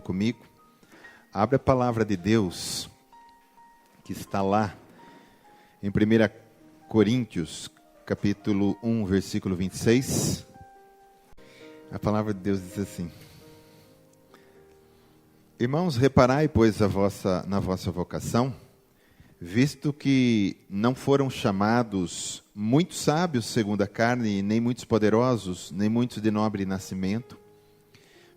comigo, abre a palavra de Deus, que está lá, em 1 Coríntios, capítulo 1, versículo 26. A palavra de Deus diz assim: Irmãos, reparai, pois, na vossa vocação, visto que não foram chamados muitos sábios segundo a carne, nem muitos poderosos, nem muitos de nobre nascimento.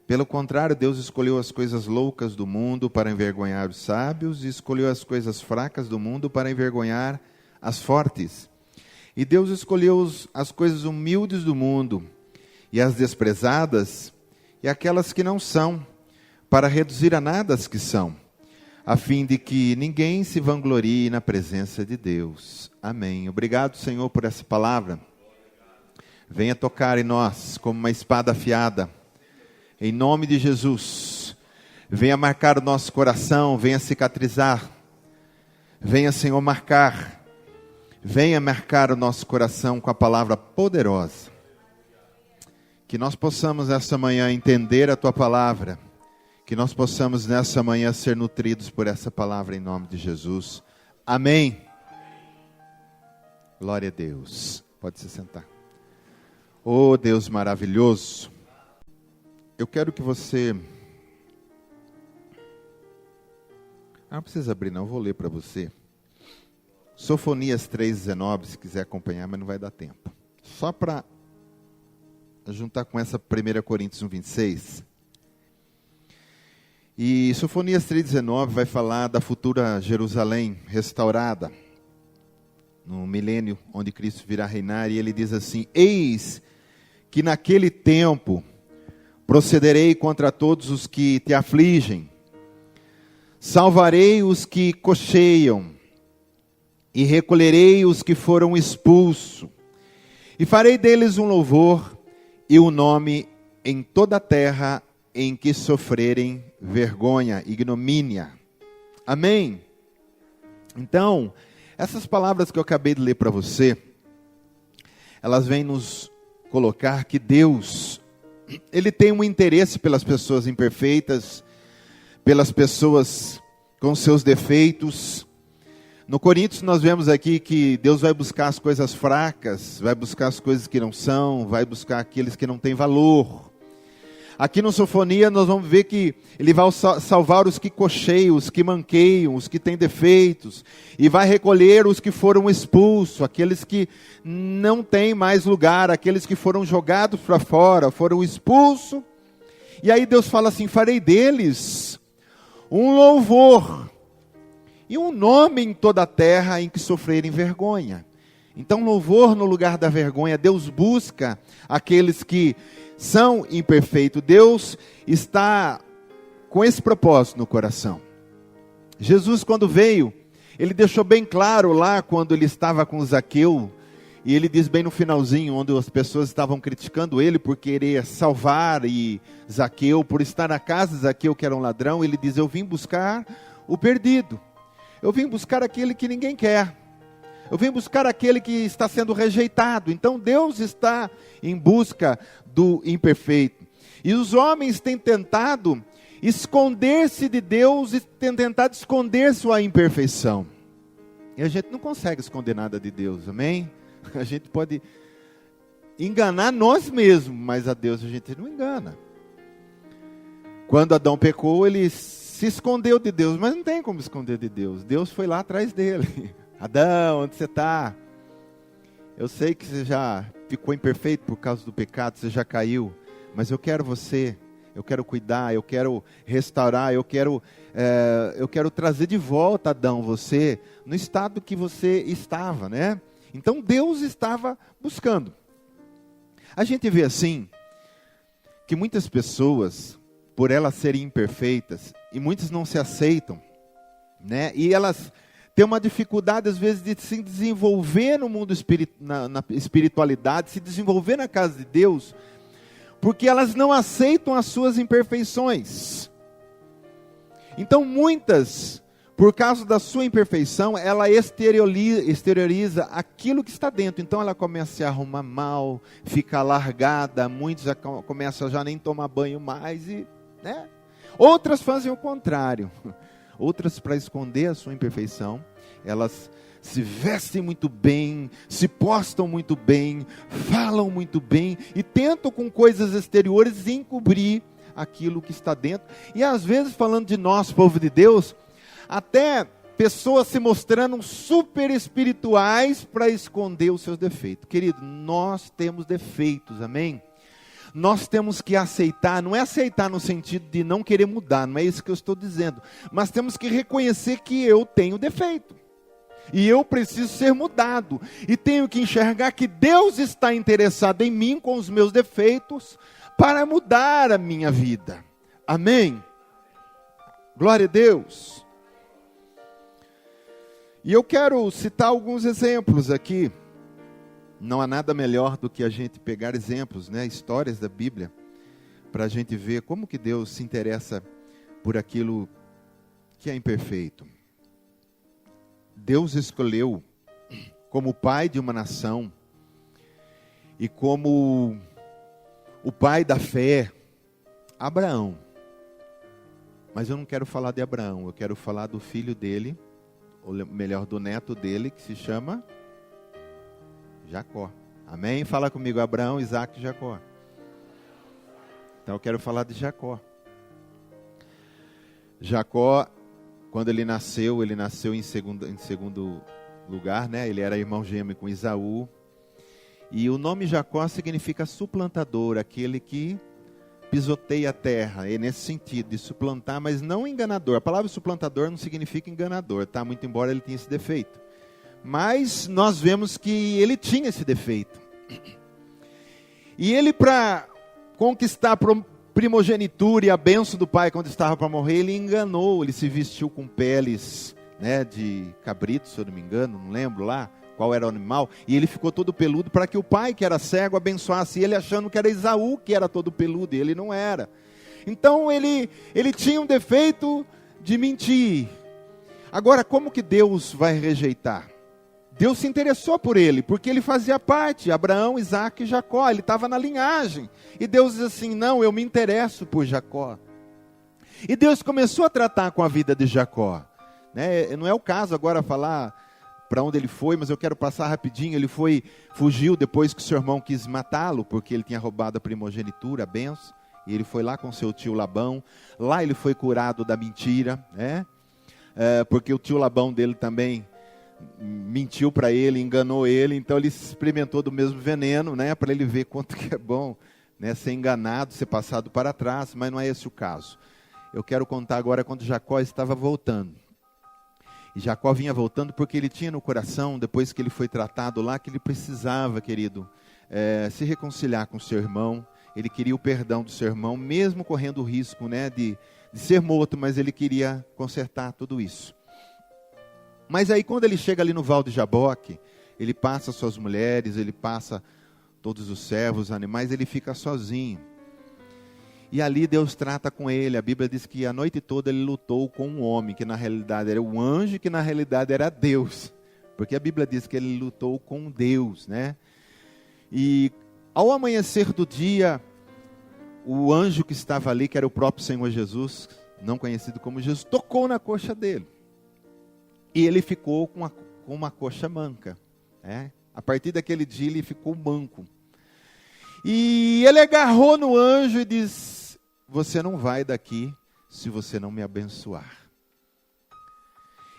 Pelo contrário, Deus escolheu as coisas loucas do mundo para envergonhar os sábios, e escolheu as coisas fracas do mundo para envergonhar as fortes. E Deus escolheu as coisas humildes do mundo, e as desprezadas, e aquelas que não são, para reduzir a nada as que são, a fim de que ninguém se vanglorie na presença de Deus. Amém. Obrigado, Senhor, por essa palavra. Venha tocar em nós como uma espada afiada. Em nome de Jesus. Venha marcar o nosso coração, venha cicatrizar. Venha, Senhor, marcar. Venha marcar o nosso coração com a palavra poderosa. Que nós possamos nessa manhã entender a Tua palavra. Que nós possamos nessa manhã ser nutridos por essa palavra em nome de Jesus. Amém. Glória a Deus. Pode se sentar. Oh, Deus maravilhoso. Eu quero que você... não precisa abrir não, eu vou ler para você. Sofonias 3,19, se quiser acompanhar, mas não vai dar tempo. Só para juntar com essa 1 Coríntios 1,26... E Sofonias 3,19 vai falar da futura Jerusalém restaurada, no milênio onde Cristo virá reinar, e ele diz assim: Eis que naquele tempo procederei contra todos os que te afligem, salvarei os que cocheiam, e recolherei os que foram expulsos, e farei deles um louvor e um nome em toda a terra em que sofrerem vergonha, ignomínia. Amém? Então, essas palavras que eu acabei de ler para você, elas vêm nos colocar que Deus, Ele tem um interesse pelas pessoas imperfeitas, pelas pessoas com seus defeitos. No Coríntios nós vemos aqui que Deus vai buscar as coisas fracas, vai buscar as coisas que não são, vai buscar aqueles que não têm valor. Aqui no Sofonia nós vamos ver que Ele vai salvar os que cocheiam, os que manqueiam, os que têm defeitos. E vai recolher os que foram expulsos, aqueles que não têm mais lugar, aqueles que foram jogados para fora, foram expulsos. E aí Deus fala assim: farei deles um louvor e um nome em toda a terra em que sofrerem vergonha. Então louvor no lugar da vergonha. Deus busca aqueles que são imperfeitos. Deus está com esse propósito no coração. Jesus, quando veio, Ele deixou bem claro lá, quando Ele estava com Zaqueu, e Ele diz bem no finalzinho, onde as pessoas estavam criticando Ele por querer salvar e Zaqueu, por estar na casa de Zaqueu, que era um ladrão. Ele diz: eu vim buscar o perdido, eu vim buscar aquele que ninguém quer, eu vim buscar aquele que está sendo rejeitado. Então Deus está em busca do imperfeito. E os homens têm tentado esconder-se de Deus e têm tentado esconder sua imperfeição. E a gente não consegue esconder nada de Deus, amém? A gente pode enganar nós mesmos, mas a Deus a gente não engana. Quando Adão pecou, ele se escondeu de Deus, mas não tem como esconder de Deus. Deus foi lá atrás dele. Adão, onde você está? Eu sei que você já ficou imperfeito por causa do pecado, você já caiu, mas eu quero você, eu quero cuidar, eu quero restaurar, eu quero trazer de volta, Adão, você no estado que você estava, né? Então Deus estava buscando. A gente vê assim, que muitas pessoas, por elas serem imperfeitas, e muitas não se aceitam, né? E elas tem uma dificuldade, às vezes, de se desenvolver no mundo na espiritualidade, se desenvolver na casa de Deus, porque elas não aceitam as suas imperfeições. Então, muitas, por causa da sua imperfeição, ela exterioriza aquilo que está dentro. Então, ela começa a se arrumar mal, fica largada, muitos já começam a já nem tomar banho mais, né? Outras fazem o contrário. Outras, para esconder a sua imperfeição, elas se vestem muito bem, se postam muito bem, falam muito bem e tentam com coisas exteriores encobrir aquilo que está dentro. E às vezes, falando de nós, povo de Deus, até pessoas se mostrando super espirituais para esconder os seus defeitos. Querido, nós temos defeitos, amém? Nós temos que aceitar, não é aceitar no sentido de não querer mudar, não é isso que eu estou dizendo, mas temos que reconhecer que eu tenho defeito. E eu preciso ser mudado. E tenho que enxergar que Deus está interessado em mim com os meus defeitos para mudar a minha vida. Amém? Glória a Deus. E eu quero citar alguns exemplos aqui. Não há nada melhor do que a gente pegar exemplos, né, histórias da Bíblia, para a gente ver como que Deus se interessa por aquilo que é imperfeito. Deus escolheu como pai de uma nação e como o pai da fé, Abraão. Mas eu não quero falar de Abraão, eu quero falar do filho dele, ou melhor, do neto dele, que se chama Jacó. Amém? Fala comigo, Abraão, Isaac e Jacó. Então eu quero falar de Jacó. Jacó, quando ele nasceu em segundo lugar, né? Ele era irmão gêmeo com Esaú. E o nome Jacó significa suplantador, aquele que pisoteia a terra. É nesse sentido, de suplantar, mas não enganador. A palavra suplantador não significa enganador, tá? Muito embora ele tenha esse defeito. Mas nós vemos que ele tinha esse defeito. E ele, para conquistar primogenitura e a bênção do pai quando estava para morrer, ele enganou, ele se vestiu com peles, né, de cabrito, se eu não me engano, não lembro lá qual era o animal, e ele ficou todo peludo para que o pai, que era cego, abençoasse ele, achando que era Esaú que era todo peludo, e ele não era. Então ele tinha um defeito de mentir. Agora, como que Deus vai rejeitar? Deus se interessou por ele, porque ele fazia parte, Abraão, Isaac e Jacó, ele estava na linhagem. E Deus diz assim, não, eu me interesso por Jacó. E Deus começou a tratar com a vida de Jacó. Né? Não é o caso agora falar para onde ele foi, mas eu quero passar rapidinho. Ele fugiu depois que o seu irmão quis matá-lo, porque ele tinha roubado a primogenitura, a bênção. E ele foi lá com seu tio Labão. Lá ele foi curado da mentira, né? Porque o tio Labão dele também mentiu para ele, enganou ele, então ele experimentou do mesmo veneno, né, para ele ver quanto que é bom, né, ser enganado, ser passado para trás, mas não é esse o caso. Eu quero contar agora quando Jacó estava voltando. E Jacó vinha voltando porque ele tinha no coração, depois que ele foi tratado lá, que ele precisava, querido, se reconciliar com seu irmão. Ele queria o perdão do seu irmão, mesmo correndo o risco, né, de ser morto, mas ele queria consertar tudo isso. Mas aí quando ele chega ali no Val de Jaboque, ele passa suas mulheres, ele passa todos os servos, os animais, ele fica sozinho. E ali Deus trata com ele. A Bíblia diz que a noite toda ele lutou com um homem, que na realidade era um anjo, que na realidade era Deus. Porque a Bíblia diz que ele lutou com Deus, né? E ao amanhecer do dia, o anjo que estava ali, que era o próprio Senhor Jesus, não conhecido como Jesus, tocou na coxa dele. E ele ficou com uma coxa manca. Né? A partir daquele dia ele ficou manco. E ele agarrou no anjo e disse, você não vai daqui se você não me abençoar.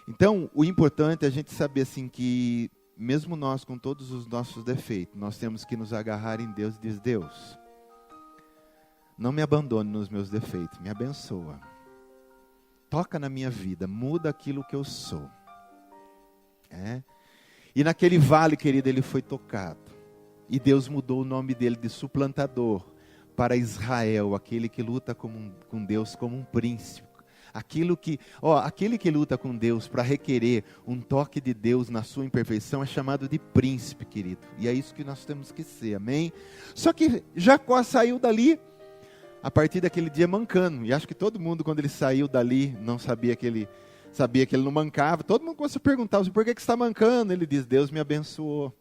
Então, o importante é a gente saber assim que, mesmo nós com todos os nossos defeitos, nós temos que nos agarrar em Deus e dizer, Deus, não me abandone nos meus defeitos, me abençoa. Toca na minha vida, muda aquilo que eu sou. E naquele vale, querido, ele foi tocado. E Deus mudou o nome dele de suplantador para Israel, aquele que luta com Deus como um príncipe. Aquele que luta com Deus para requerer um toque de Deus na sua imperfeição é chamado de príncipe, querido. E é isso que nós temos que ser, amém? Só que Jacó saiu dali, a partir daquele dia mancando. E acho que todo mundo, quando ele saiu dali, não sabia que ele não mancava. Todo mundo começou a perguntar, por que você está mancando? Ele diz, Deus me abençoou.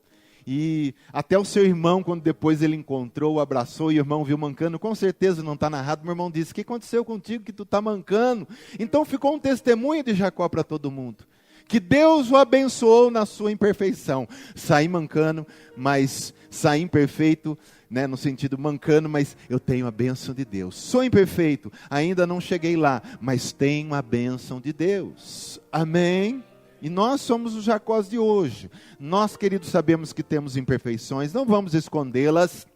E até o seu irmão, quando depois ele encontrou, o abraçou e o irmão viu mancando, com certeza não está narrado, meu irmão disse, o que aconteceu contigo que tu está mancando? Então ficou um testemunho de Jacó para todo mundo, que Deus o abençoou na sua imperfeição. Saí mancando, mas saí imperfeito, né, no sentido mancando, mas eu tenho a bênção de Deus. Sou imperfeito, ainda não cheguei lá, mas tenho a bênção de Deus. Amém? E nós somos os Jacós de hoje. Nós, queridos, sabemos que temos imperfeições, não vamos escondê-las,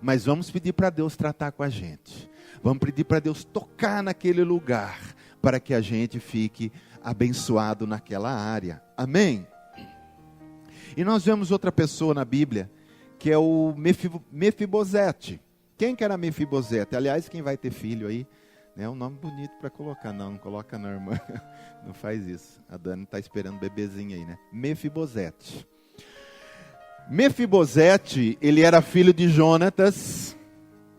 mas vamos pedir para Deus tratar com a gente. Vamos pedir para Deus tocar naquele lugar, para que a gente fique abençoado naquela área. Amém? E nós vemos outra pessoa na Bíblia, que é o Mefibosete. Quem que era Mefibosete? Aliás, quem vai ter filho aí, é um nome bonito para colocar. Não coloca não, irmã. Não faz isso. A Dani está esperando bebezinho aí, né? Mefibosete. Mefibosete, ele era filho de Jonatas,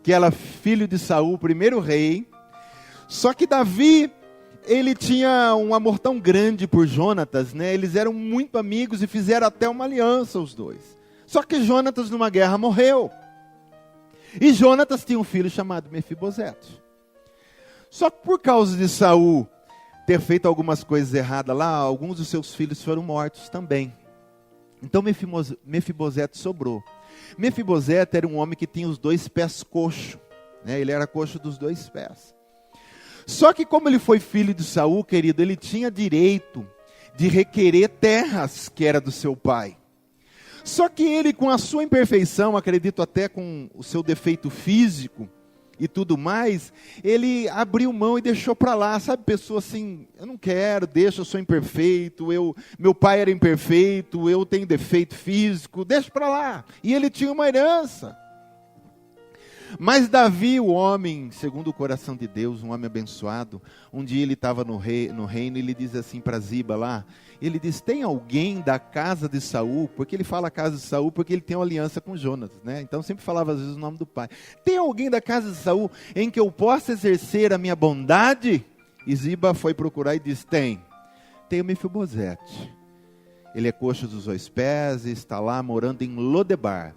que era filho de Saul, o primeiro rei. Só que Davi, ele tinha um amor tão grande por Jonatas, né? Eles eram muito amigos e fizeram até uma aliança os dois. Só que Jonatas numa guerra morreu. E Jonatas tinha um filho chamado Mefibosete. Só que por causa de Saul ter feito algumas coisas erradas lá, alguns dos seus filhos foram mortos também. Então Mefibosete sobrou. Mefibosete era um homem que tinha os 2 pés coxos, né? Ele era coxo dos 2 pés. Só que como ele foi filho de Saul, querido, ele tinha direito de requerer terras que era do seu pai. Só que ele, com a sua imperfeição, acredito até com o seu defeito físico e tudo mais, ele abriu mão e deixou para lá, sabe, pessoa assim, eu não quero, deixa, eu sou imperfeito, meu pai era imperfeito, eu tenho defeito físico, deixa para lá. E ele tinha uma herança. Mas Davi, o homem, segundo o coração de Deus, um homem abençoado, um dia ele estava no reino e ele diz assim para Ziba lá, ele diz, tem alguém da casa de Saul, porque ele fala casa de Saul, porque ele tem uma aliança com Jonatas, né? Então sempre falava às vezes o nome do pai. Tem alguém da casa de Saul em que eu possa exercer a minha bondade? E Ziba foi procurar e disse, tem o Mefibosete. Ele é coxo dos 2 pés e está lá morando em Lodebar.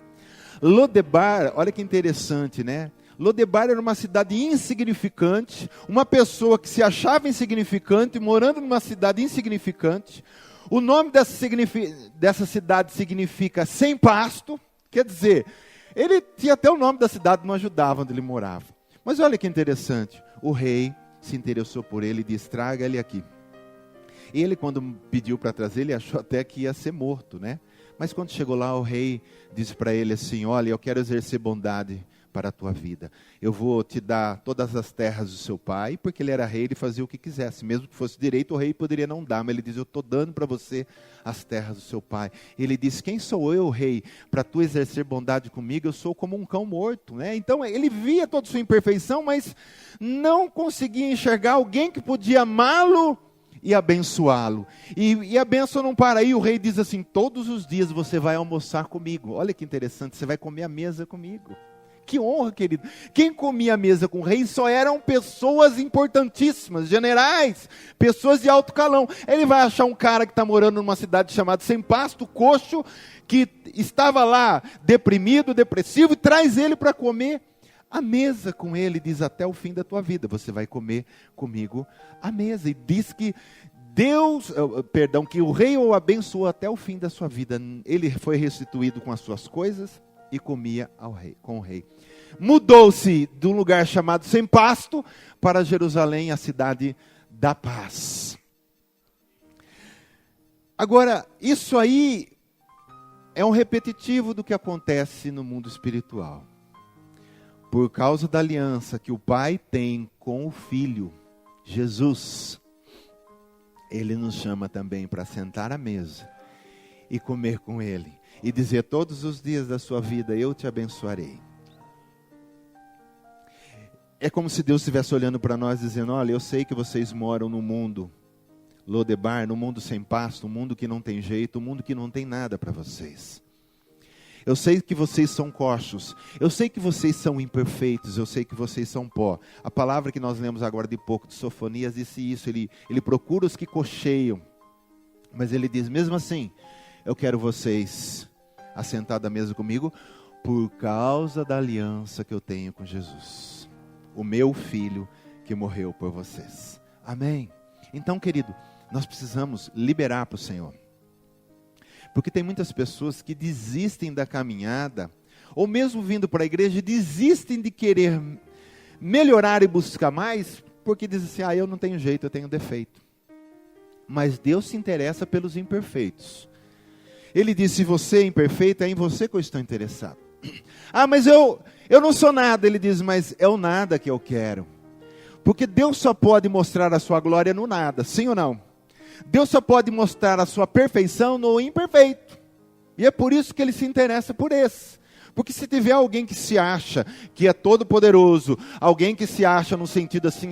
Lodebar, olha que interessante, né? Lodebar era uma cidade insignificante, uma pessoa que se achava insignificante, morando numa cidade insignificante. O nome dessa cidade significa sem pasto, quer dizer, ele tinha até o nome da cidade, não ajudava onde ele morava. Mas olha que interessante, o rei se interessou por ele e disse, traga ele aqui. Ele, quando pediu para trazer, ele achou até que ia ser morto, né? Mas quando chegou lá, o rei disse para ele assim, olha, eu quero exercer bondade para a tua vida. Eu vou te dar todas as terras do seu pai, porque ele era rei, ele fazia o que quisesse. Mesmo que fosse direito, o rei poderia não dar, mas ele diz, eu estou dando para você as terras do seu pai. Ele disse, quem sou eu, rei, para tu exercer bondade comigo? Eu sou como um cão morto, né? Então ele via toda a sua imperfeição, mas não conseguia enxergar alguém que podia amá-lo e abençoá-lo. E a bênção não para aí, o rei diz assim, todos os dias você vai almoçar comigo. Olha que interessante, você vai comer à mesa comigo. Que honra, querido. Quem comia à mesa com o rei só eram pessoas importantíssimas, generais, pessoas de alto calão. Ele vai achar um cara que está morando numa cidade chamada Sem Pasto, coxo, que estava lá deprimido, depressivo, e traz ele para comer à mesa com ele, diz, até o fim da tua vida, você vai comer comigo à mesa. E diz que que o rei o abençoou até o fim da sua vida. Ele foi restituído com as suas coisas e comia com o rei. Mudou-se de um lugar chamado Sem Pasto para Jerusalém, a cidade da paz. Agora, isso aí é um repetitivo do que acontece no mundo espiritual. Por causa da aliança que o Pai tem com o Filho, Jesus, Ele nos chama também para sentar à mesa e comer com Ele. E dizer todos os dias da sua vida, eu te abençoarei. É como se Deus estivesse olhando para nós dizendo, olha, eu sei que vocês moram no mundo Lodebar, no mundo sem pasto, um mundo que não tem jeito, um mundo que não tem nada para vocês. Eu sei que vocês são coxos, eu sei que vocês são imperfeitos, eu sei que vocês são pó. A palavra que nós lemos agora de pouco, de Sofonias, disse isso, ele procura os que cocheiam, mas ele diz, mesmo assim, eu quero vocês assentado à mesa comigo? Por causa da aliança que eu tenho com Jesus, o meu filho que morreu por vocês. Amém? Então, querido, nós precisamos liberar para o Senhor. Porque tem muitas pessoas que desistem da caminhada, ou mesmo vindo para a igreja, desistem de querer melhorar e buscar mais, porque dizem assim, eu não tenho jeito, eu tenho defeito. Mas Deus se interessa pelos imperfeitos. Ele diz, se você é imperfeito, é em você que eu estou interessado. Mas eu não sou nada. Ele diz, mas é o nada que eu quero. Porque Deus só pode mostrar a sua glória no nada, sim ou não? Deus só pode mostrar a sua perfeição no imperfeito. E é por isso que Ele se interessa por esse. Porque se tiver alguém que se acha que é todo poderoso, alguém que se acha no sentido assim,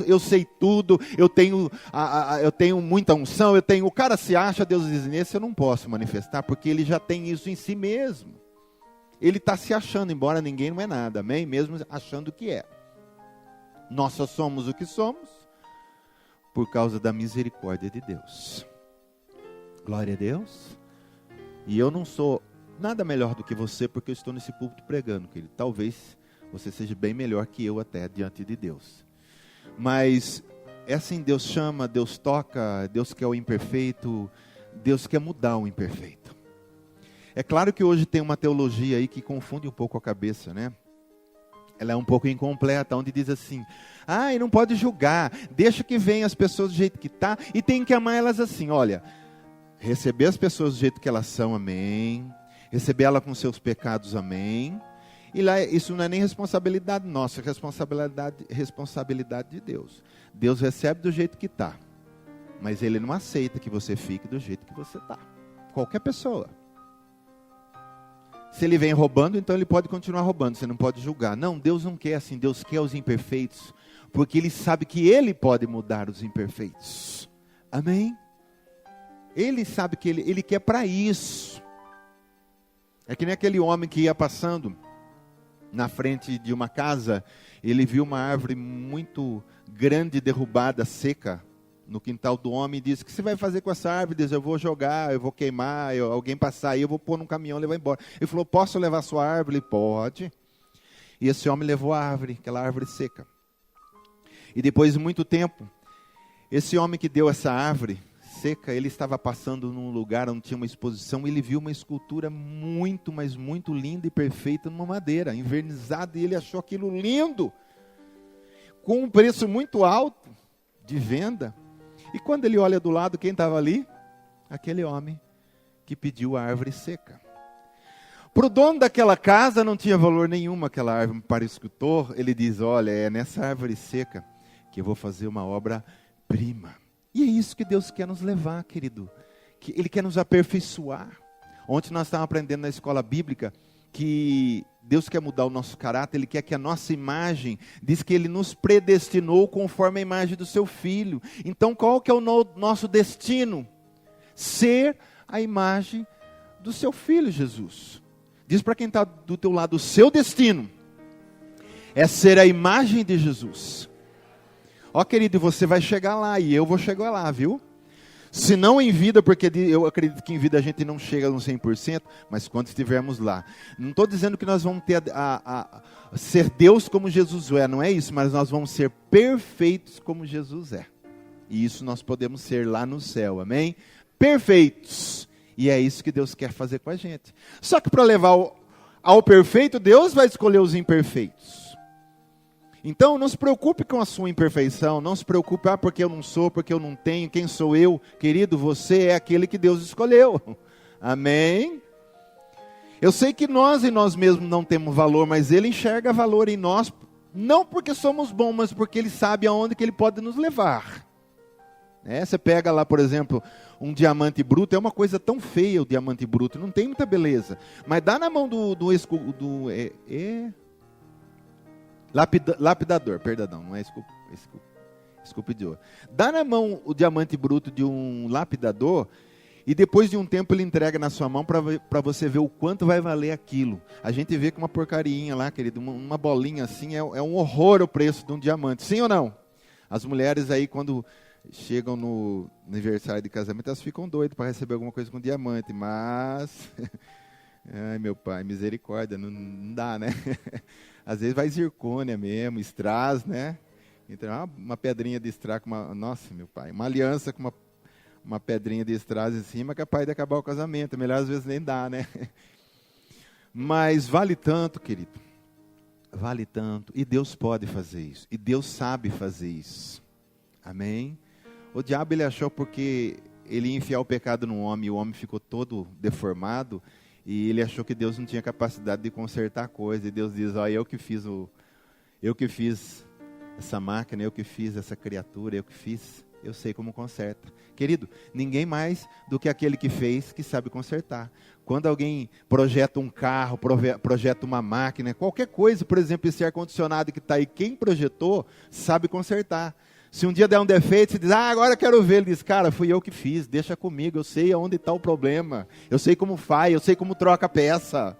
eu sei tudo, eu tenho muita unção, o cara se acha, Deus diz, nesse eu não posso manifestar, porque ele já tem isso em si mesmo. Ele está se achando, embora ninguém não é nada, amém? Mesmo achando que é. Nós só somos o que somos, por causa da misericórdia de Deus. Glória a Deus. E eu não sou nada melhor do que você, porque eu estou nesse púlpito pregando, querido. Talvez você seja bem melhor que eu até diante de Deus. Mas é assim, Deus chama, Deus toca, Deus quer o imperfeito, Deus quer mudar o imperfeito. É claro que hoje tem uma teologia aí que confunde um pouco a cabeça, né? Ela é um pouco incompleta, onde diz assim, e não pode julgar, deixa que venham as pessoas do jeito que está, e tem que amar elas assim, olha, receber as pessoas do jeito que elas são, amém, receber ela com seus pecados, amém, e lá isso não é nem responsabilidade nossa, é responsabilidade de Deus. Deus recebe do jeito que está, mas Ele não aceita que você fique do jeito que você está, qualquer pessoa. Se ele vem roubando, então ele pode continuar roubando, você não pode julgar. Não, Deus não quer assim, Deus quer os imperfeitos, porque Ele sabe que Ele pode mudar os imperfeitos. Amém? Ele sabe que Ele quer para isso. É que nem aquele homem que ia passando na frente de uma casa, ele viu uma árvore muito grande, derrubada, seca, no quintal do homem, e disse, o que você vai fazer com essa árvore? Diz, eu vou jogar, eu vou queimar, alguém passar aí, eu vou pôr num caminhão e levar embora. Ele falou, posso levar a sua árvore? Ele, pode. E esse homem levou a árvore, aquela árvore seca. E depois de muito tempo, esse homem que deu essa árvore seca, ele estava passando num lugar onde tinha uma exposição, e ele viu uma escultura muito, mas muito linda e perfeita numa madeira, envernizada, e ele achou aquilo lindo, com um preço muito alto de venda. E quando ele olha do lado, quem estava ali? Aquele homem que pediu a árvore seca. Para o dono daquela casa não tinha valor nenhum aquela árvore. Para o escultor, ele diz, olha, é nessa árvore seca que eu vou fazer uma obra-prima. E é isso que Deus quer nos levar, querido. Que Ele quer nos aperfeiçoar. Ontem nós estávamos aprendendo na escola bíblica que Deus quer mudar o nosso caráter, Ele quer que a nossa imagem, diz que Ele nos predestinou conforme a imagem do Seu Filho. Então qual que é o nosso destino? Ser a imagem do Seu Filho, Jesus. Diz para quem está do teu lado, o seu destino é ser a imagem de Jesus. Ó querido, você vai chegar lá e eu vou chegar lá, viu? Se não em vida, porque eu acredito que em vida a gente não chega no 100%, mas quando estivermos lá. Não estou dizendo que nós vamos ter ser Deus como Jesus é, não é isso, mas nós vamos ser perfeitos como Jesus é. E isso nós podemos ser lá no céu, amém? Perfeitos. E é isso que Deus quer fazer com a gente. Só que para levar ao perfeito, Deus vai escolher os imperfeitos. Então, não se preocupe com a sua imperfeição, não se preocupe, porque eu não sou, porque eu não tenho, quem sou eu? Querido, você é aquele que Deus escolheu. Amém? Eu sei que nós em nós mesmos não temos valor, mas Ele enxerga valor em nós, não porque somos bons, mas porque Ele sabe aonde que Ele pode nos levar. Você pega lá, por exemplo, um diamante bruto, é uma coisa tão feia o diamante bruto, não tem muita beleza, mas dá na mão lapidador, perdão, não é esculpidor. Dá na mão o diamante bruto de um lapidador e depois de um tempo ele entrega na sua mão para você ver o quanto vai valer aquilo. A gente vê que uma porcarinha lá, querido, uma bolinha assim, é um horror o preço de um diamante, sim ou não? As mulheres aí quando chegam no aniversário de casamento, elas ficam doidas para receber alguma coisa com diamante, mas Ai, meu pai, misericórdia, não dá, né? Às vezes vai zircônia mesmo, strass, né? Então, uma pedrinha de strass, nossa, meu pai, uma aliança com uma pedrinha de strass em cima, capaz de acabar o casamento. Melhor às vezes nem dá, né? Mas vale tanto, querido. Vale tanto. E Deus pode fazer isso. E Deus sabe fazer isso. Amém? O diabo, ele achou porque ele ia enfiar o pecado no homem, e o homem ficou todo deformado, e ele achou que Deus não tinha capacidade de consertar a coisa. E Deus diz, ó, eu que fiz essa máquina, eu que fiz essa criatura, eu que fiz, eu sei como conserta. Querido, ninguém mais do que aquele que fez, que sabe consertar. Quando alguém projeta um carro, projeta uma máquina, qualquer coisa, por exemplo, esse ar-condicionado que está aí, quem projetou, sabe consertar. Se um dia der um defeito, você diz, agora eu quero ver. Ele diz, cara, fui eu que fiz, deixa comigo, eu sei aonde está o problema. Eu sei como faz, eu sei como troca a peça.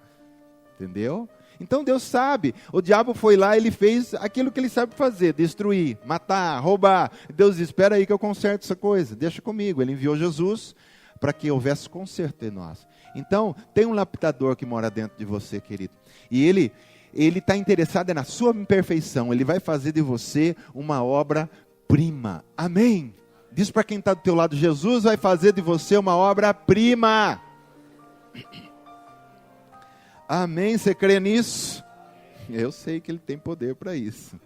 Entendeu? Então Deus sabe. O diabo foi lá, ele fez aquilo que ele sabe fazer, destruir, matar, roubar. Deus diz, espera aí que eu conserto essa coisa, deixa comigo. Ele enviou Jesus para que houvesse conserto em nós. Então, tem um lapidador que mora dentro de você, querido. E ele está interessado na sua imperfeição. Ele vai fazer de você uma obra-prima. Amém? Diz para quem está do teu lado, Jesus vai fazer de você uma obra-prima. Amém? Você crê nisso? Eu sei que ele tem poder para isso.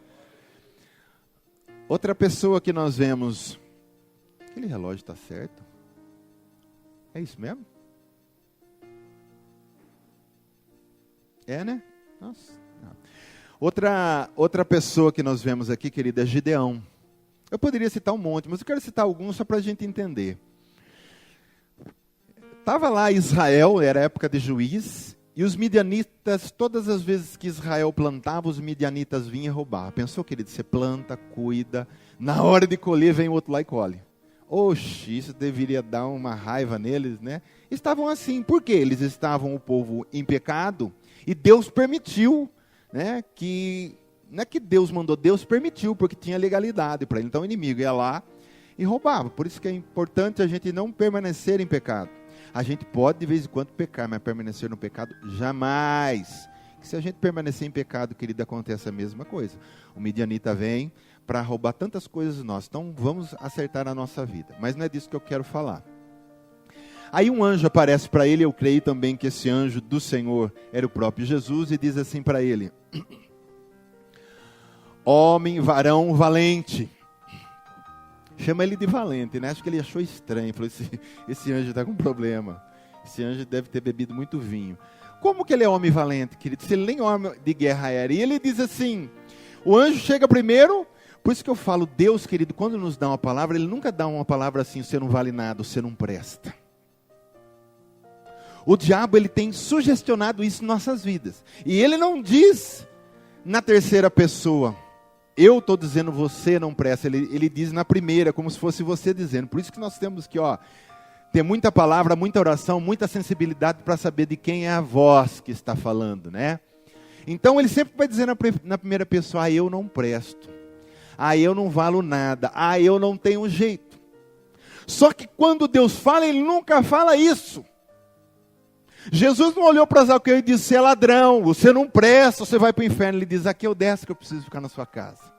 Outra pessoa que nós vemos. Aquele relógio está certo? É isso mesmo? É, né? Nossa. Outra pessoa que nós vemos aqui, querida, é Gideão. Eu poderia citar um monte, mas eu quero citar alguns só para a gente entender. Estava lá Israel, era época de juiz, e os midianitas, todas as vezes que Israel plantava, os midianitas vinham roubar. Pensou, querido, você planta, cuida, na hora de colher vem o outro lá e colhe. Oxe, isso deveria dar uma raiva neles, né? Estavam assim, por quê? Eles estavam, o povo, em pecado, e Deus permitiu, né, não é que Deus mandou, Deus permitiu, porque tinha legalidade para ele. Então o inimigo ia lá e roubava. Por isso que é importante a gente não permanecer em pecado. A gente pode de vez em quando pecar, mas permanecer no pecado, jamais. Se a gente permanecer em pecado, querido, acontece a mesma coisa. O midianita vem para roubar tantas coisas nossas. Então vamos acertar a nossa vida. Mas não é disso que eu quero falar. Aí um anjo aparece para ele, eu creio também que esse anjo do Senhor era o próprio Jesus, e diz assim para ele: homem, varão valente. Chama ele de valente, né? Acho que ele achou estranho. Falou, esse anjo está com problema. Esse anjo deve ter bebido muito vinho. Como que ele é homem valente, querido? Se ele nem homem de guerra era. E ele diz assim, o anjo chega primeiro. Por isso que eu falo, Deus, querido, quando nos dá uma palavra, Ele nunca dá uma palavra assim, você não vale nada, você não presta. O diabo, ele tem sugestionado isso em nossas vidas. E ele não diz na terceira pessoa, eu estou dizendo você não presta. Ele diz na primeira, como se fosse você dizendo. Por isso que nós temos que ter muita palavra, muita oração, muita sensibilidade para saber de quem é a voz que está falando, né? Então ele sempre vai dizer na primeira pessoa, eu não presto. Eu não valo nada. Eu não tenho jeito. Só que quando Deus fala, Ele nunca fala isso. Jesus não olhou para Zaqueu e disse, você é ladrão, você não presta, você vai para o inferno. Ele diz, aqui eu desço que eu preciso ficar na sua casa.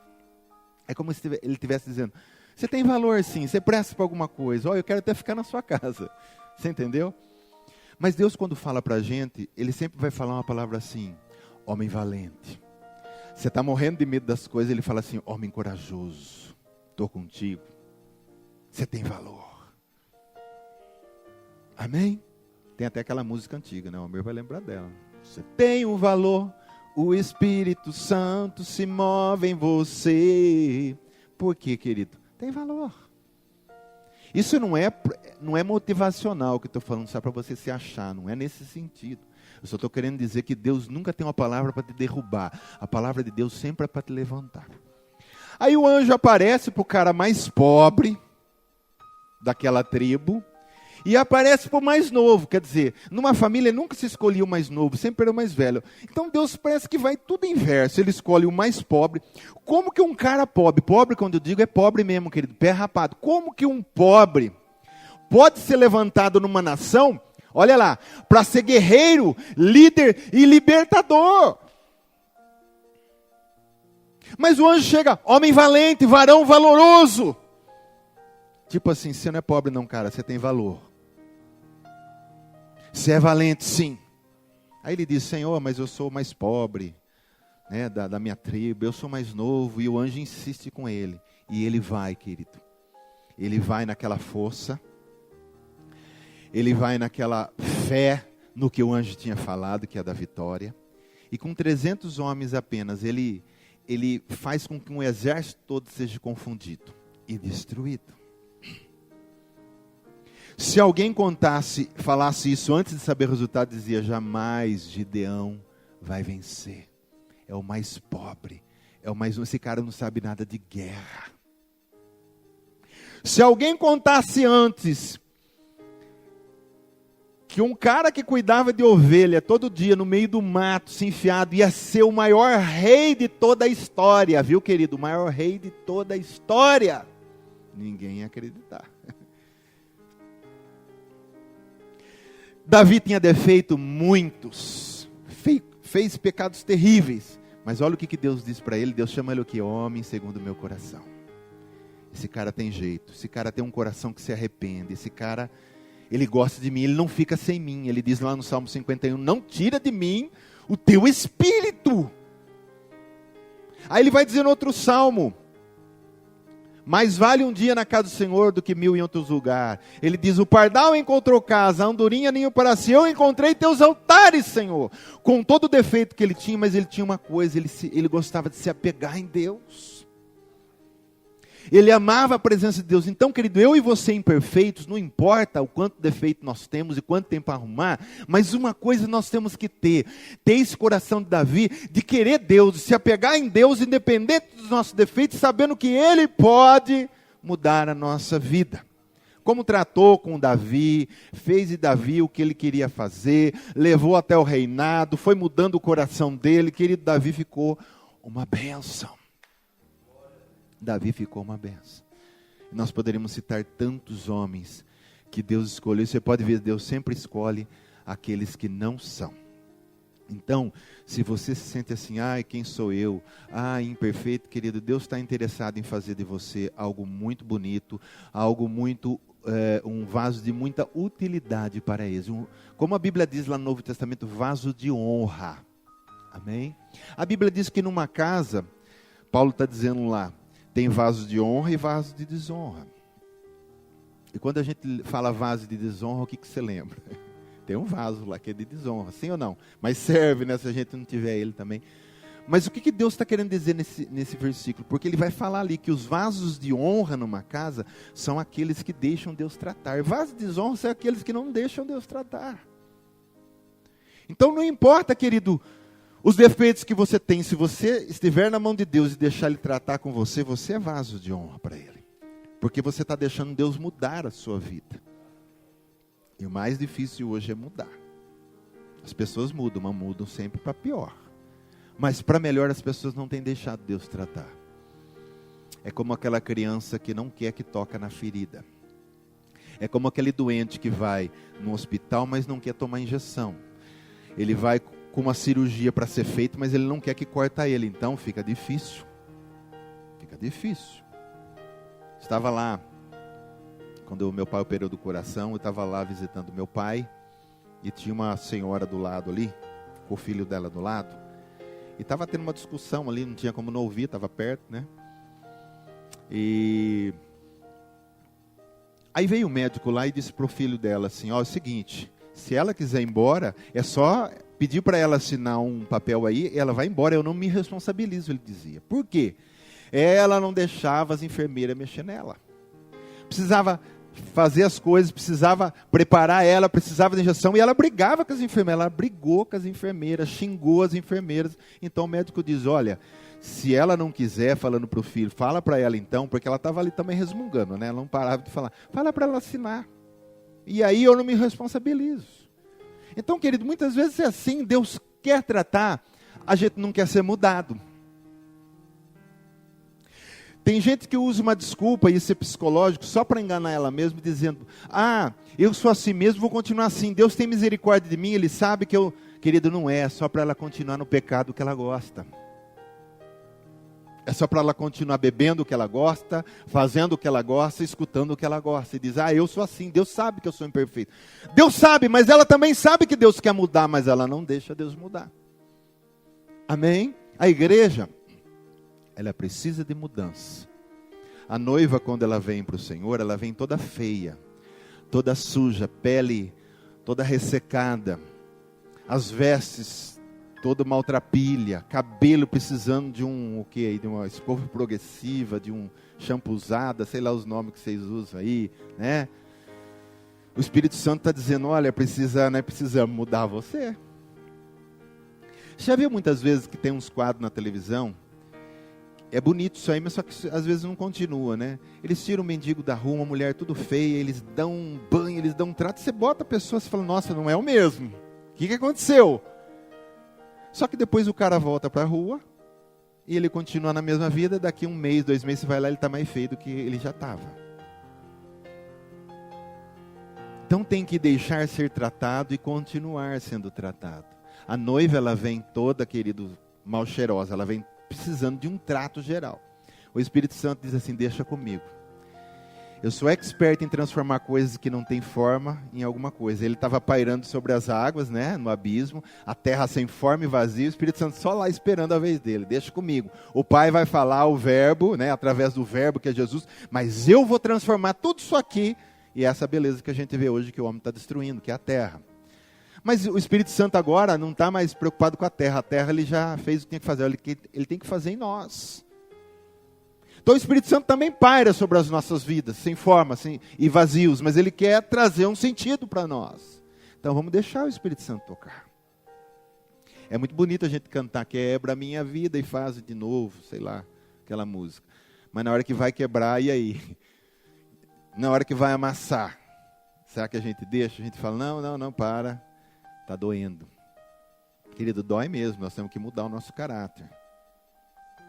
É como se ele estivesse dizendo, você tem valor sim, você presta para alguma coisa, eu quero até ficar na sua casa. Você entendeu? Mas Deus, quando fala para a gente, Ele sempre vai falar uma palavra assim, homem valente. Você está morrendo de medo das coisas, Ele fala assim, homem corajoso, estou contigo, você tem valor. Amém? Tem até aquela música antiga, né? O meu vai lembrar dela. Você tem um valor, o Espírito Santo se move em você. Por quê, querido? Tem valor. Isso não é motivacional que eu estou falando, só para você se achar, não é nesse sentido. Eu só estou querendo dizer que Deus nunca tem uma palavra para te derrubar. A palavra de Deus sempre é para te levantar. Aí o anjo aparece para o cara mais pobre daquela tribo, e aparece para o mais novo, quer dizer, numa família nunca se escolhia o mais novo, sempre era o mais velho. Então Deus parece que vai tudo inverso, Ele escolhe o mais pobre. Como que um cara pobre quando eu digo é pobre mesmo, querido, pé rapado. Como que um pobre pode ser levantado numa nação? Olha lá, para ser guerreiro, líder e libertador. Mas o anjo chega, homem valente, varão valoroso. Tipo assim, você não é pobre não, cara, você tem valor. Você é valente, sim. Aí ele diz, Senhor, mas eu sou mais pobre, né, da minha tribo, eu sou mais novo. E o anjo insiste com ele. E ele vai, querido. Ele vai naquela força. Ele vai naquela fé no que o anjo tinha falado, que é da vitória. E com 300 homens apenas, ele faz com que um exército todo seja confundido e destruído. Se alguém falasse isso antes de saber o resultado, dizia, jamais Gideão vai vencer. É o mais pobre, esse cara não sabe nada de guerra. Se alguém contasse antes que um cara que cuidava de ovelha todo dia no meio do mato, se enfiado, ia ser o maior rei de toda a história, viu, querido? O maior rei de toda a história. Ninguém ia acreditar. Davi tinha defeito muitos, fez pecados terríveis, mas olha o que Deus diz para ele. Deus chama ele o que? Homem segundo o meu coração. Esse cara tem jeito, esse cara tem um coração que se arrepende, esse cara, ele gosta de mim, ele não fica sem mim. Ele diz lá no Salmo 51, não tira de mim o teu espírito. Aí ele vai dizer no outro salmo, mais vale um dia na casa do Senhor do que 1000 em outros lugares. Ele diz, o pardal encontrou casa, a andorinha ninho para si. Eu encontrei teus altares, Senhor. Com todo o defeito que ele tinha, mas ele tinha uma coisa, ele gostava de se apegar em Deus. Ele amava a presença de Deus. Então, querido, eu e você imperfeitos, não importa o quanto defeito nós temos e quanto tempo arrumar, mas uma coisa nós temos que ter esse coração de Davi, de querer Deus, de se apegar em Deus, independente dos nossos defeitos, sabendo que Ele pode mudar a nossa vida. Como tratou com Davi, fez de Davi o que ele queria fazer, levou até o reinado, foi mudando o coração dele, querido, Davi ficou uma bênção. Davi ficou uma benção. Nós poderíamos citar tantos homens que Deus escolheu. Você pode ver, Deus sempre escolhe aqueles que não são. Então, se você se sente assim, ai, quem sou eu? Ah, imperfeito, querido, Deus está interessado em fazer de você algo muito bonito, algo muito, um vaso de muita utilidade para eles. Como a Bíblia diz lá no Novo Testamento, vaso de honra. Amém? A Bíblia diz que numa casa, Paulo está dizendo lá, tem vasos de honra e vasos de desonra. E quando a gente fala vaso de desonra, o que você lembra? Tem um vaso lá que é de desonra, sim ou não? Mas serve, né, se a gente não tiver ele também. Mas o que Deus está querendo dizer nesse versículo? Porque ele vai falar ali que os vasos de honra numa casa são aqueles que deixam Deus tratar. Vasos de desonra são aqueles que não deixam Deus tratar. Então não importa, querido, os defeitos que você tem, se você estiver na mão de Deus e deixar Ele tratar com você, você é vaso de honra para Ele. Porque você está deixando Deus mudar a sua vida. E o mais difícil hoje é mudar. As pessoas mudam, mas mudam sempre para pior. Mas para melhor as pessoas não têm deixado Deus tratar. É como aquela criança que não quer que toca na ferida. É como aquele doente que vai no hospital, mas não quer tomar injeção. Ele vai com uma cirurgia para ser feita, mas ele não quer que corta ele, então fica difícil. Fica difícil. Estava lá, quando o meu pai operou do coração, eu estava lá visitando meu pai, e tinha uma senhora do lado ali, com o filho dela do lado, e estava tendo uma discussão ali, não tinha como não ouvir, estava perto, né? E aí veio o médico lá e disse para o filho dela assim, ó, é o seguinte, se ela quiser ir embora, é só pedir para ela assinar um papel aí, ela vai embora, eu não me responsabilizo, ele dizia. Por quê? Ela não deixava as enfermeiras mexer nela. Precisava fazer as coisas, precisava preparar ela, precisava de injeção, e ela brigava com as enfermeiras, ela brigou com as enfermeiras, xingou as enfermeiras. Então o médico diz, olha, se ela não quiser, falando para o filho, fala para ela então, porque ela estava ali também resmungando, né? Ela não parava de falar, fala para ela assinar. E aí eu não me responsabilizo. Então, querido, muitas vezes é assim, Deus quer tratar, a gente não quer ser mudado. Tem gente que usa uma desculpa, isso é psicológico, só para enganar ela mesma, dizendo, eu sou assim mesmo, vou continuar assim, Deus tem misericórdia de mim, Ele sabe que eu... Querido, não é só para ela continuar no pecado que ela gosta. É só para ela continuar bebendo o que ela gosta, fazendo o que ela gosta, escutando o que ela gosta. E diz, eu sou assim, Deus sabe que eu sou imperfeito. Deus sabe, mas ela também sabe que Deus quer mudar, mas ela não deixa Deus mudar. Amém? A igreja, ela precisa de mudança. A noiva, quando ela vem para o Senhor, ela vem toda feia, toda suja, pele toda ressecada, as vestes toda maltrapilha, cabelo precisando de de uma escova progressiva, de um shampoo usado, sei lá os nomes que vocês usam aí, né? O Espírito Santo está dizendo, olha, precisamos mudar você. Já viu muitas vezes que tem uns quadros na televisão? É bonito isso aí, mas só que às vezes não continua, né? Eles tiram o mendigo da rua, uma mulher tudo feia, eles dão um banho, eles dão um trato, você bota a pessoa, você fala, nossa, não é o mesmo. O que aconteceu? Só que depois o cara volta para a rua, e ele continua na mesma vida, daqui 1 mês, 2 meses, você vai lá, ele está mais feio do que ele já estava. Então tem que deixar ser tratado e continuar sendo tratado. A noiva, ela vem toda, querido, mal cheirosa, ela vem precisando de um trato geral. O Espírito Santo diz assim, deixa comigo. Eu sou expert em transformar coisas que não têm forma em alguma coisa. Ele estava pairando sobre as águas, né, no abismo, a terra sem forma e vazia, o Espírito Santo só lá esperando a vez dele. Deixa comigo. O Pai vai falar o verbo, né, através do verbo que é Jesus, mas eu vou transformar tudo isso aqui, e essa beleza que a gente vê hoje que o homem está destruindo, que é a terra. Mas o Espírito Santo agora não está mais preocupado com a terra ele já fez o que tinha que fazer, ele tem que fazer em nós. Então o Espírito Santo também paira sobre as nossas vidas, sem forma e vazios, mas ele quer trazer um sentido para nós. Então vamos deixar o Espírito Santo tocar. É muito bonito a gente cantar, quebra a minha vida e faz de novo, sei lá, aquela música. Mas na hora que vai quebrar, e aí? Na hora que vai amassar, será que a gente deixa? A gente fala, não, para, está doendo. Querido, dói mesmo, nós temos que mudar o nosso caráter.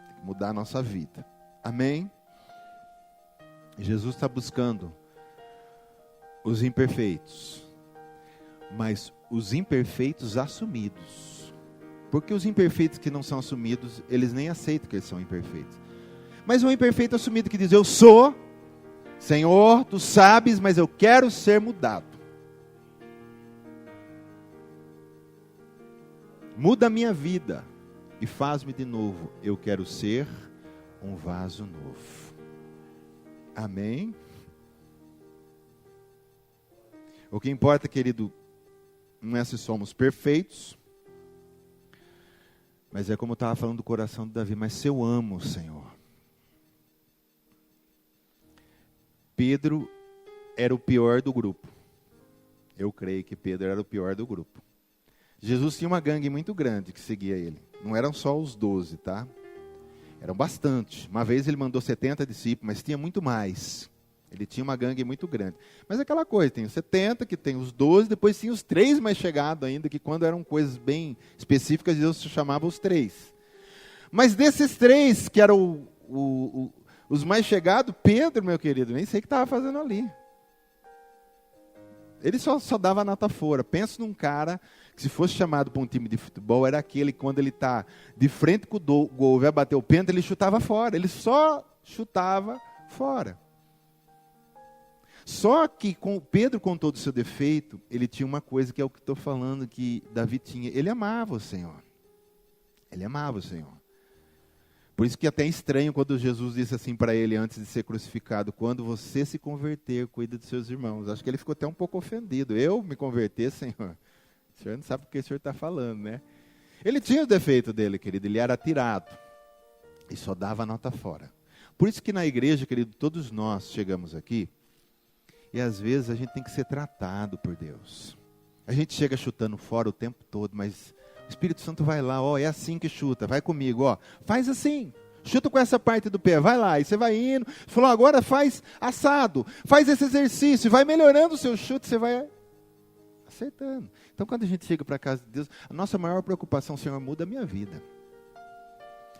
Tem que mudar a nossa vida. Amém? Jesus está buscando os imperfeitos, mas os imperfeitos assumidos. Porque os imperfeitos que não são assumidos, eles nem aceitam que eles são imperfeitos. Mas um imperfeito assumido que diz, eu sou, Senhor, tu sabes, mas eu quero ser mudado. Muda a minha vida e faz-me de novo. Eu quero ser um vaso novo. Amém? O que importa, querido, não é se somos perfeitos, mas é como eu estava falando do coração de Davi, mas se eu amo o Senhor. Pedro era o pior do grupo. Eu creio que Pedro era o pior do grupo. Jesus tinha uma gangue muito grande que seguia ele. Não eram só os 12, tá? Eram bastante. Uma vez ele mandou 70 discípulos, mas tinha muito mais. Ele tinha uma gangue muito grande. Mas é aquela coisa, tem os 70, que tem os 12, depois tinha os 3 mais chegados ainda, que quando eram coisas bem específicas, Deus se chamava os 3. Mas desses 3, que eram os mais chegados, Pedro, meu querido, nem sei o que estava fazendo ali. Ele só dava nota fora. Pensa num cara que, se fosse chamado para um time de futebol, era aquele que, quando ele está de frente com o gol, vai bater o pênalti, ele chutava fora. Ele só chutava fora. Só que Pedro, com todo o seu defeito, ele tinha uma coisa que é o que estou falando, que Davi tinha. Ele amava o Senhor. Ele amava o Senhor. Por isso que é até estranho quando Jesus disse assim para ele antes de ser crucificado, quando você se converter, cuida dos seus irmãos. Acho que ele ficou até um pouco ofendido. Eu me converter, Senhor? O Senhor não sabe o que o Senhor está falando, né? Ele tinha o defeito dele, querido, ele era tirado. E só dava nota fora. Por isso que na igreja, querido, todos nós chegamos aqui, e às vezes a gente tem que ser tratado por Deus. A gente chega chutando fora o tempo todo, mas o Espírito Santo vai lá, é assim que chuta, vai comigo, faz assim, chuta com essa parte do pé, vai lá, e você vai indo, falou, agora faz assado, faz esse exercício, vai melhorando o seu chute, você vai acertando. Então quando a gente chega para a casa de Deus, a nossa maior preocupação, Senhor, muda a minha vida.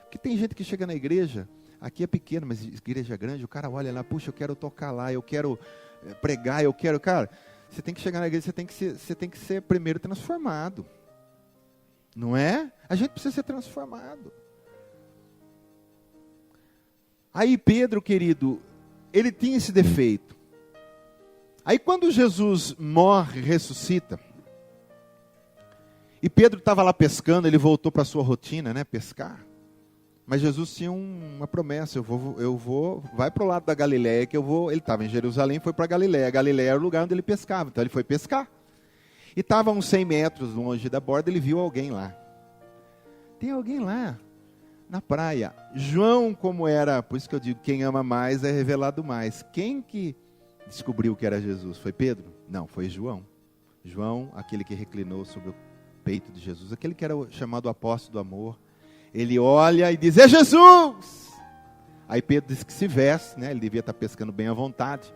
Porque tem gente que chega na igreja, Aqui é pequeno, mas igreja grande, o cara olha lá, puxa, eu quero tocar lá, eu quero pregar, eu quero... Cara, você tem que chegar na igreja, você tem que ser primeiro transformado. Não é? A gente precisa ser transformado. Aí Pedro, querido, ele tinha esse defeito. Aí quando Jesus morre, ressuscita, e Pedro estava lá pescando, ele voltou para a sua rotina, né, pescar. Mas Jesus tinha uma promessa, vai para o lado da Galileia, que eu vou. Ele estava em Jerusalém, foi para a Galileia. A Galileia era o lugar onde ele pescava, então ele foi pescar. E estava a uns 100 metros longe da borda, ele viu alguém lá. Tem alguém lá, na praia. João, como era, por isso que eu digo, quem ama mais é revelado mais. Quem que descobriu que era Jesus? Foi Pedro? Não, foi João. João, aquele que reclinou sobre o peito de Jesus, aquele que era chamado apóstolo do amor. Ele olha e diz, é Jesus! Aí Pedro diz que se veste, né? Ele devia estar pescando bem à vontade,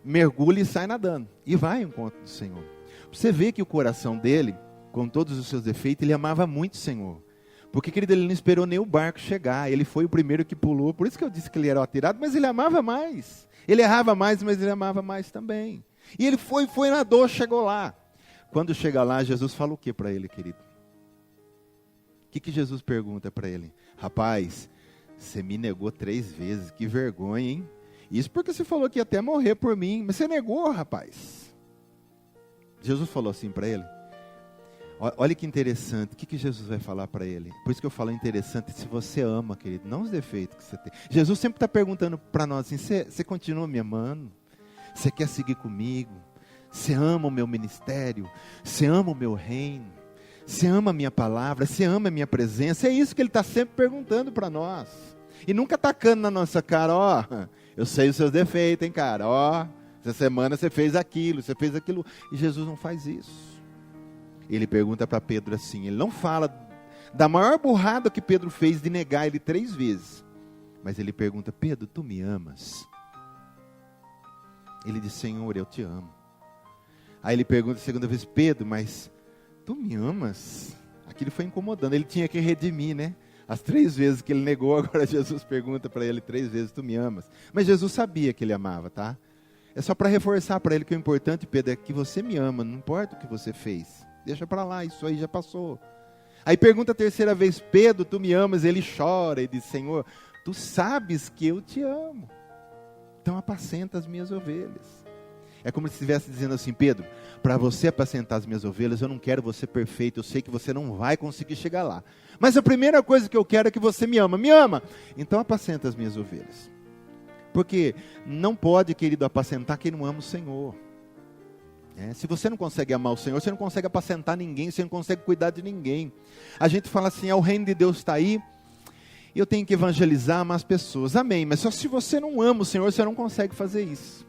mergulha e sai nadando. E vai ao encontro do Senhor. Você vê que o coração dele, com todos os seus defeitos, ele amava muito o Senhor. Porque, querido, ele não esperou nem o barco chegar. Ele foi o primeiro que pulou. Por isso que eu disse que ele era o atirado, mas ele amava mais. Ele errava mais, mas ele amava mais também. E ele foi nadou, chegou lá. Quando chega lá, Jesus fala o que para ele, querido? O que Jesus pergunta para ele? Rapaz, você me negou 3 vezes, que vergonha, hein? Isso porque você falou que ia até morrer por mim, mas você negou, rapaz. Jesus falou assim para ele. Olha que interessante, o que Jesus vai falar para ele? Por isso que eu falo interessante, se você ama, querido, não os defeitos que você tem. Jesus sempre está perguntando para nós assim, você continua me amando? Você quer seguir comigo? Você ama o meu ministério? Você ama o meu reino? Você ama a minha palavra? Você ama a minha presença? É isso que ele está sempre perguntando para nós. E nunca tacando na nossa cara, ó, eu sei os seus defeitos, hein, cara, ó, essa semana você fez aquilo. E Jesus não faz isso. Ele pergunta para Pedro assim, ele não fala da maior burrada que Pedro fez de negar ele 3 vezes. Mas ele pergunta, Pedro, tu me amas? Ele diz, Senhor, eu te amo. Aí ele pergunta a segunda vez, Pedro, mas tu me amas? Aquilo foi incomodando, ele tinha que redimir, né? As 3 vezes que ele negou, agora Jesus pergunta para ele 3 vezes, tu me amas? Mas Jesus sabia que ele amava, tá? É só para reforçar para ele que o importante, Pedro, é que você me ama, não importa o que você fez. Deixa para lá, isso aí já passou. Aí pergunta a 3ª vez, Pedro, tu me amas? Ele chora e diz, Senhor, tu sabes que eu te amo. Então apacenta as minhas ovelhas. É como se estivesse dizendo assim, Pedro, para você apacentar as minhas ovelhas, eu não quero você perfeito, eu sei que você não vai conseguir chegar lá. Mas a primeira coisa que eu quero é que você me ama. Me ama! Então apacenta as minhas ovelhas. Porque não pode, querido, apacentar quem não ama o Senhor. Se você não consegue amar o Senhor, você não consegue apacentar ninguém, você não consegue cuidar de ninguém. A gente fala assim, o reino de Deus está aí, e eu tenho que evangelizar, amar as pessoas. Amém, mas só se você não ama o Senhor, você não consegue fazer isso.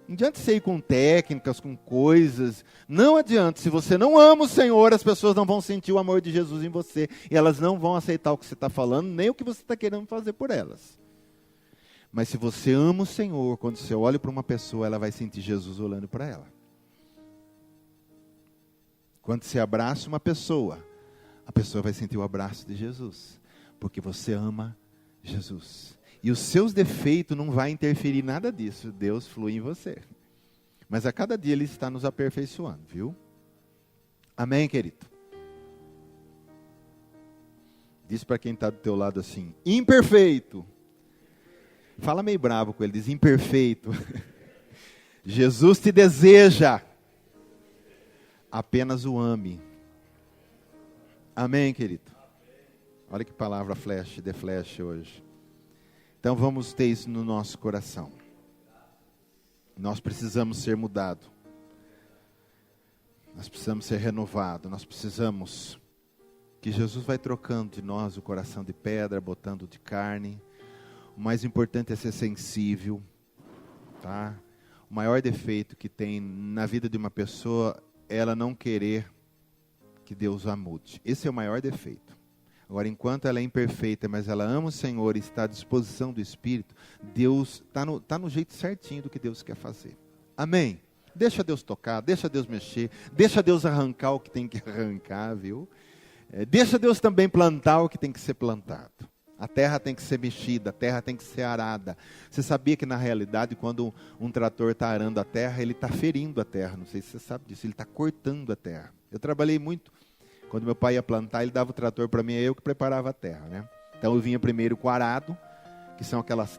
Não adianta você ir com técnicas, com coisas. Não adianta, se você não ama o Senhor, as pessoas não vão sentir o amor de Jesus em você, e elas não vão aceitar o que você está falando, nem o que você está querendo fazer por elas. Mas se você ama o Senhor, quando você olha para uma pessoa, ela vai sentir Jesus olhando para ela. Quando você abraça uma pessoa, a pessoa vai sentir o abraço de Jesus. Porque você ama Jesus. E os seus defeitos não vai interferir nada disso. Deus flui em você. Mas a cada dia Ele está nos aperfeiçoando, viu? Amém, querido? Diz para quem está do teu lado assim, imperfeito. Fala meio bravo com ele, diz imperfeito. Jesus te deseja. Apenas o ame. Amém, querido? Olha que palavra flash, de flash hoje. Então vamos ter isso no nosso coração. Nós precisamos ser mudados. Nós precisamos ser renovados. Nós precisamos que Jesus vai trocando de nós o coração de pedra, botando de carne. O mais importante é ser sensível, tá? O maior defeito que tem na vida de uma pessoa é ela não querer que Deus a mude. Esse é o maior defeito. Agora, enquanto ela é imperfeita, mas ela ama o Senhor e está à disposição do Espírito, Deus está no jeito certinho do que Deus quer fazer. Amém? Deixa Deus tocar, deixa Deus mexer, deixa Deus arrancar o que tem que arrancar, viu? Deixa Deus também plantar o que tem que ser plantado. A terra tem que ser mexida, a terra tem que ser arada. Você sabia que na realidade, quando um trator está arando a terra, ele está ferindo a terra. Não sei se você sabe disso, ele está cortando a terra. Eu trabalhei muito. Quando meu pai ia plantar, ele dava o trator para mim, eu que preparava a terra, né? Então eu vinha primeiro com o arado, que são aqueles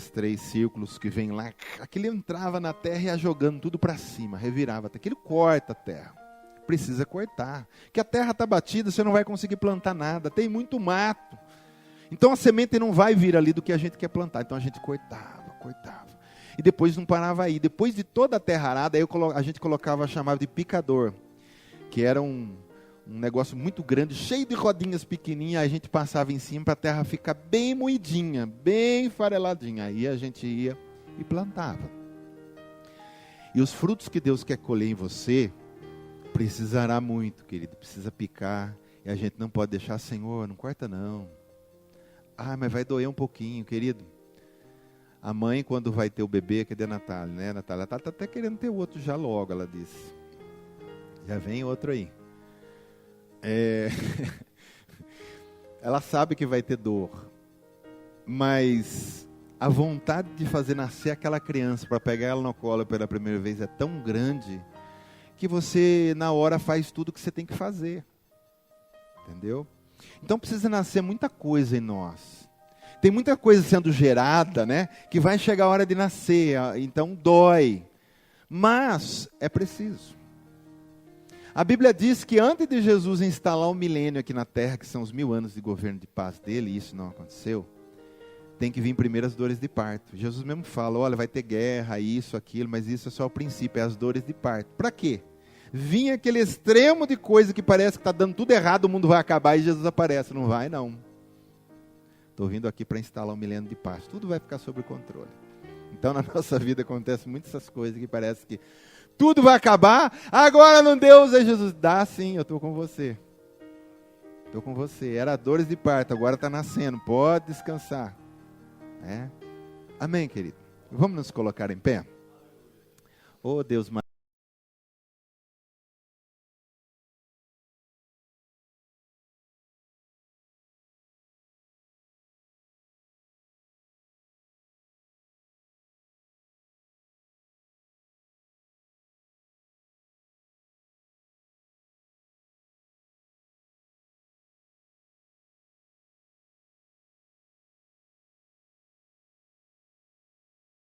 três círculos que vem lá. Aquele entrava na terra e ia jogando tudo para cima, revirava. Aquilo corta a terra. Precisa cortar. Que a terra está batida, você não vai conseguir plantar nada. Tem muito mato. Então a semente não vai vir ali do que a gente quer plantar. Então a gente cortava. E depois não parava aí. Depois de toda a terra arada, aí a gente colocava, chamava de picador. Que era um negócio muito grande, cheio de rodinhas pequenininhas. A gente passava em cima para a terra ficar bem moidinha, bem fareladinha. Aí a gente ia e plantava. E os frutos que Deus quer colher em você, precisará muito, querido, precisa picar, e a gente não pode deixar, Senhor, não corta não. Ah, mas vai doer um pouquinho, querido. A mãe, quando vai ter o bebê, cadê a Natália, né? Natália está até querendo ter outro já logo, ela disse. Já vem outro aí. Ela sabe que vai ter dor, mas a vontade de fazer nascer aquela criança, para pegar ela no colo pela primeira vez, é tão grande, que você, na hora, faz tudo o que você tem que fazer. Entendeu? Então precisa nascer muita coisa em nós. Tem muita coisa sendo gerada, né? Que vai chegar a hora de nascer, então dói. Mas é preciso. A Bíblia diz que antes de Jesus instalar o milênio aqui na terra, que são os 1000 anos de governo de paz dele, e isso não aconteceu, tem que vir primeiro as dores de parto. Jesus mesmo fala, olha, vai ter guerra, isso, aquilo, mas isso é só o princípio, é as dores de parto. Para quê? Vinha aquele extremo de coisa que parece que está dando tudo errado, o mundo vai acabar e Jesus aparece. Não vai, não. Estou vindo aqui para instalar um milênio de paz. Tudo vai ficar sob controle. Então, na nossa vida, acontecem muitas essas coisas que parece que tudo vai acabar. Agora não Deus, é Jesus. Dá sim, eu estou com você. Estou com você. Era dores de parto, agora está nascendo. Pode descansar. Amém, querido? Vamos nos colocar em pé? Oh, Deus